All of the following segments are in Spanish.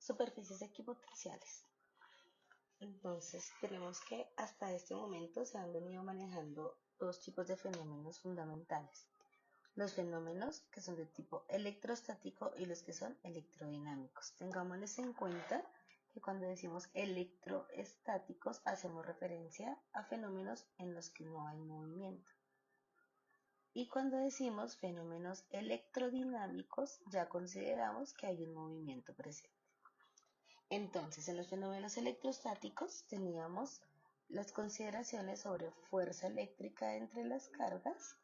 Superficies equipotenciales. Entonces, tenemos que hasta este momento se han venido manejando dos tipos de fenómenos fundamentales. Los fenómenos que son de tipo electrostático y los que son electrodinámicos. Tengámosles en cuenta que cuando decimos electroestáticos hacemos referencia a fenómenos en los que no hay movimiento. Y cuando decimos fenómenos electrodinámicos ya consideramos que hay un movimiento presente. Entonces, en los fenómenos electrostáticos teníamos las consideraciones sobre fuerza eléctrica entre las cargas,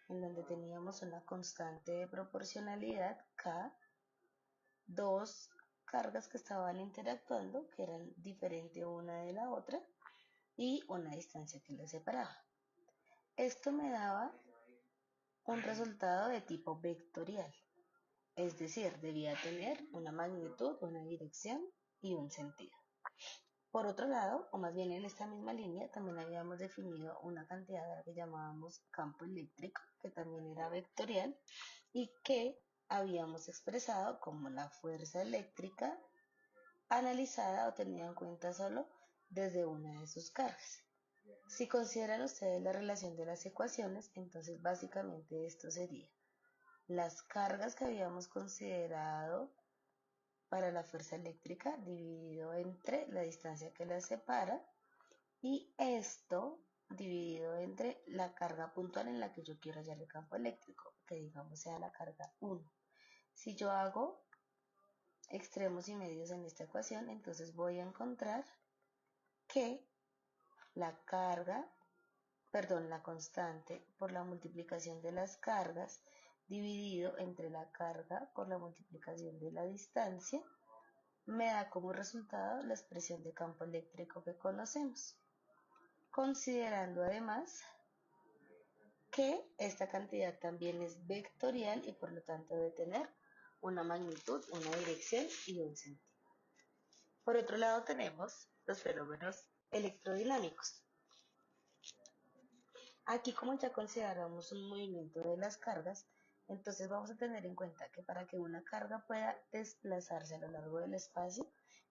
en donde teníamos una constante de proporcionalidad K, dos cargas que estaban interactuando, que eran diferentes una de la otra, y una distancia que las separaba. Esto me daba un resultado de tipo vectorial, es decir, debía tener una magnitud, una dirección y un sentido. Por otro lado, o más bien en esta misma línea, también habíamos definido una cantidad que llamábamos campo eléctrico, que también era vectorial, y que habíamos expresado como la fuerza eléctrica analizada o tenida en cuenta solo desde una de sus cargas. Si consideran ustedes la relación de las ecuaciones, entonces básicamente esto sería las cargas que habíamos considerado para la fuerza eléctrica dividido entre la distancia que las separa y esto dividido entre la carga puntual en la que yo quiero hallar el campo eléctrico, que digamos sea la carga 1. Si yo hago extremos y medios en esta ecuación, entonces voy a encontrar que la constante por la multiplicación de las cargas dividido entre la carga por la multiplicación de la distancia me da como resultado la expresión de campo eléctrico que conocemos, considerando además que esta cantidad también es vectorial y por lo tanto debe tener una magnitud, una dirección y un sentido. Por otro lado tenemos los fenómenos electrodinámicos. Aquí, como ya consideramos un movimiento de las cargas, entonces vamos a tener en cuenta que para que una carga pueda desplazarse a lo largo del espacio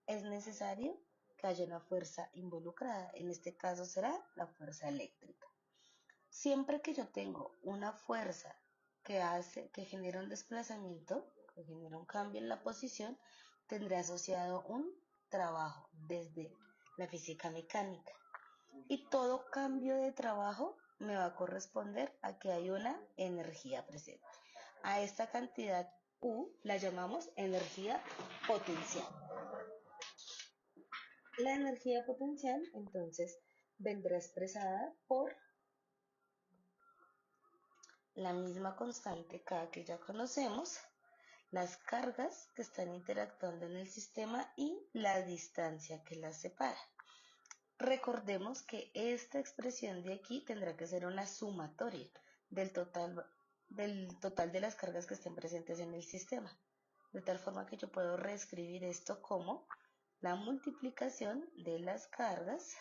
es necesario que haya una fuerza involucrada. En este caso será la fuerza eléctrica. Siempre que yo tengo una fuerza que genera un desplazamiento, que genera un cambio en la posición, tendré asociado un trabajo desde la física mecánica. Y todo cambio de trabajo me va a corresponder a que hay una energía presente. A esta cantidad U la llamamos energía potencial. La energía potencial entonces vendrá expresada por la misma constante K que ya conocemos, las cargas que están interactuando en el sistema y la distancia que las separa. Recordemos que esta expresión de aquí tendrá que ser una sumatoria del total de las cargas que estén presentes en el sistema, de tal forma que yo puedo reescribir esto como la multiplicación de las cargas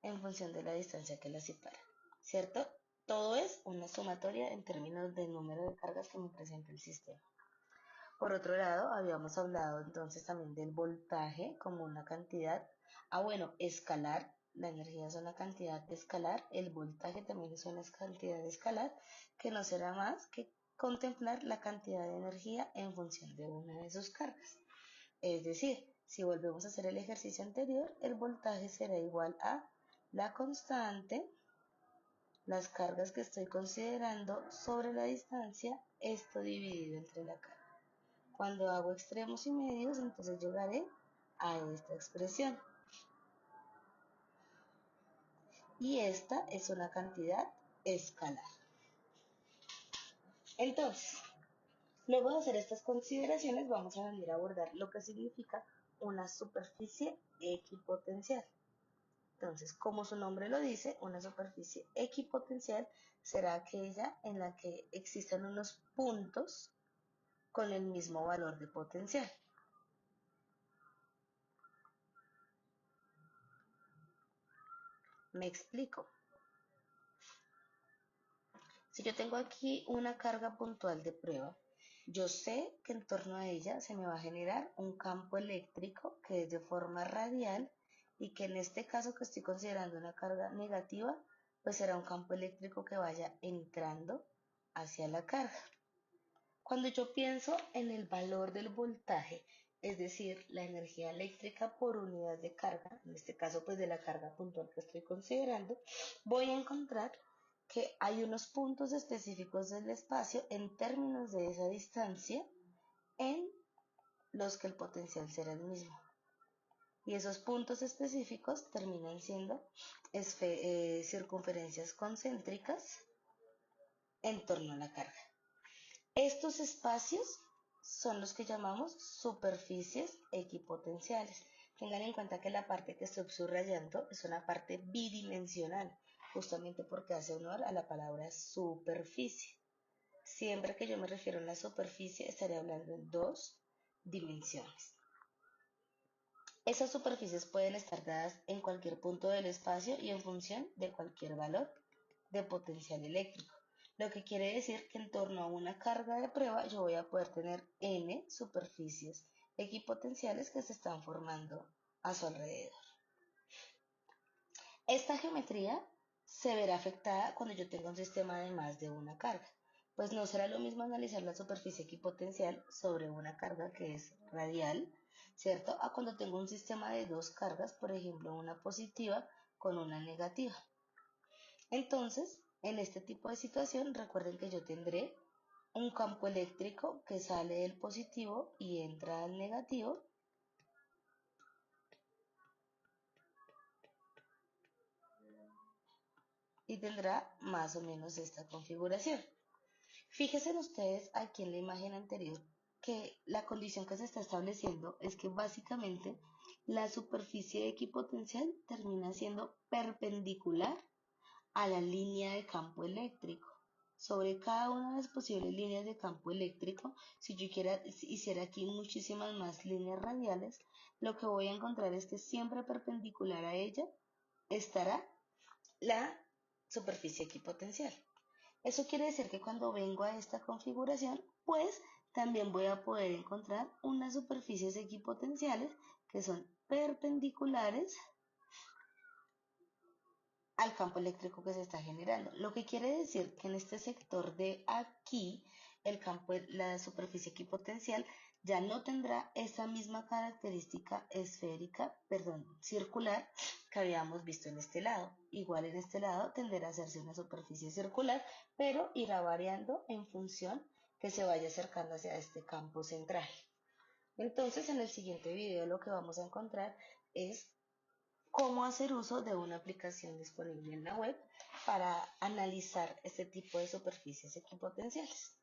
en función de la distancia que las separa, ¿cierto? Todo es una sumatoria en términos del número de cargas que me presenta el sistema. Por otro lado, habíamos hablado entonces también del voltaje como una cantidad, escalar, la energía es una cantidad escalar, el voltaje también es una cantidad escalar, que no será más que contemplar la cantidad de energía en función de una de sus cargas. Es decir, si volvemos a hacer el ejercicio anterior, el voltaje será igual a la constante, las cargas que estoy considerando sobre la distancia, esto dividido entre la carga. Cuando hago extremos y medios, entonces llegaré a esta expresión. Y esta es una cantidad escalar. Entonces, luego de hacer estas consideraciones, vamos a venir a abordar lo que significa una superficie equipotencial. Entonces, como su nombre lo dice, una superficie equipotencial será aquella en la que existan unos puntos con el mismo valor de potencial. Me explico. Si yo tengo aquí una carga puntual de prueba Yo sé que en torno a ella se me va a generar un campo eléctrico que es de forma radial y que en este caso que estoy considerando una carga negativa, pues será un campo eléctrico que vaya entrando hacia la carga. Cuando yo pienso en el valor del voltaje, es decir, la energía eléctrica por unidad de carga, en este caso pues de la carga puntual que estoy considerando, voy a encontrar que hay unos puntos específicos del espacio en términos de esa distancia en los que el potencial será el mismo. Y esos puntos específicos terminan siendo circunferencias concéntricas en torno a la carga. Estos espacios son los que llamamos superficies equipotenciales. Tengan en cuenta que la parte que estoy subrayando es una parte bidimensional, justamente porque hace honor a la palabra superficie. Siempre que yo me refiero a la superficie, estaré hablando en dos dimensiones. Esas superficies pueden estar dadas en cualquier punto del espacio y en función de cualquier valor de potencial eléctrico. Lo que quiere decir que en torno a una carga de prueba yo voy a poder tener n superficies equipotenciales que se están formando a su alrededor. Esta geometría se verá afectada cuando yo tenga un sistema de más de una carga, pues no será lo mismo analizar la superficie equipotencial sobre una carga que es radial, ¿cierto? A cuando tengo un sistema de dos cargas, por ejemplo, una positiva con una negativa. Entonces, en este tipo de situación, recuerden que yo tendré un campo eléctrico que sale del positivo y entra al negativo. Y tendrá más o menos esta configuración. Fíjense ustedes aquí en la imagen anterior que la condición que se está estableciendo es que básicamente la superficie equipotencial termina siendo perpendicular a la línea de campo eléctrico. Sobre cada una de las posibles líneas de campo eléctrico, si yo hiciera aquí muchísimas más líneas radiales, lo que voy a encontrar es que siempre perpendicular a ella estará la superficie equipotencial. Eso quiere decir que cuando vengo a esta configuración, pues también voy a poder encontrar unas superficies equipotenciales que son perpendiculares al campo eléctrico que se está generando. Lo que quiere decir que en este sector de aquí, la superficie equipotencial ya no tendrá esa misma característica circular que habíamos visto en este lado. Igual en este lado tenderá a hacerse una superficie circular, pero irá variando en función que se vaya acercando hacia este campo central. Entonces, en el siguiente video lo que vamos a encontrar es cómo hacer uso de una aplicación disponible en la web para analizar este tipo de superficies equipotenciales.